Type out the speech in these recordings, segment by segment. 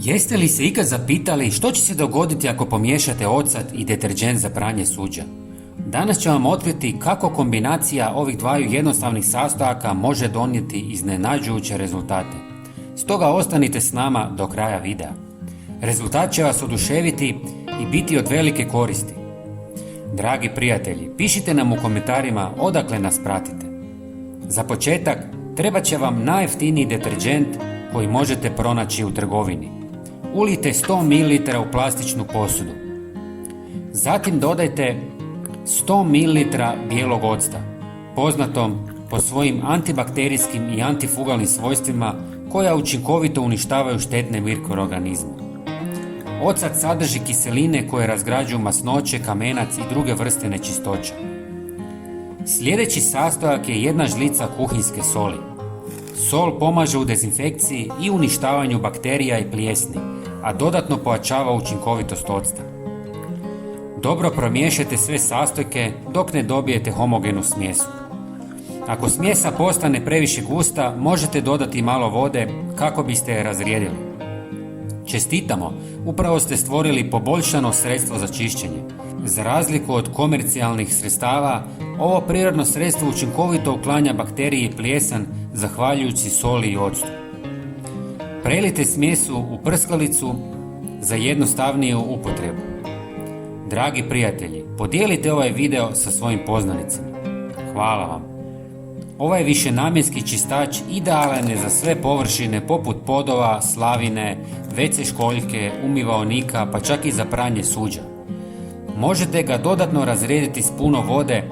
Jeste li se ikad zapitali što će se dogoditi ako pomiješate ocat i deterdžent za pranje suđa? Danas ću vam otkriti kako kombinacija ovih dvaju jednostavnih sastojaka može donijeti iznenađujuće rezultate. Stoga ostanite s nama do kraja videa. Rezultat će vas oduševiti i biti od velike koristi. Dragi prijatelji, pišite nam u komentarima odakle nas pratite. Za početak, trebat će vam najjeftiniji deterdžent koji možete pronaći u trgovini. Ulijte 100 ml u plastičnu posudu. Zatim dodajte 100 ml bijelog octa, poznatom po svojim antibakterijskim i antifugalnim svojstvima koja učinkovito uništavaju štetne mikroorganizme. Ocat sadrži kiseline koje razgrađuju masnoće, kamenac i druge vrste nečistoća. Sljedeći sastojak je 1 žlica kuhinjske soli. Sol pomaže u dezinfekciji i uništavanju bakterija i plijesni, a dodatno pojačava učinkovitost octa. Dobro promiješajte sve sastojke dok ne dobijete homogenu smjesu. Ako smjesa postane previše gusta, možete dodati malo vode kako biste je razrijedili. Čestitamo, upravo ste stvorili poboljšano sredstvo za čišćenje. Za razliku od komercijalnih sredstava, ovo prirodno sredstvo učinkovito uklanja bakterije i plijesan zahvaljujući soli i octu. Prelijte smjesu u prskalicu za jednostavniju upotrebu. Dragi prijatelji, podijelite ovaj video sa svojim poznanicima. Hvala vam. Ovaj višenamjenski čistač idealan je za sve površine poput podova, slavine, WC školjke, umivaonika pa čak i za pranje suđa. Možete ga dodatno razrijediti s puno vode,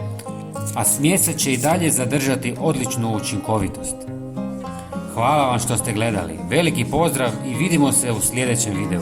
a smjesa će i dalje zadržati odličnu učinkovitost. Hvala vam što ste gledali, veliki pozdrav i vidimo se u sljedećem videu.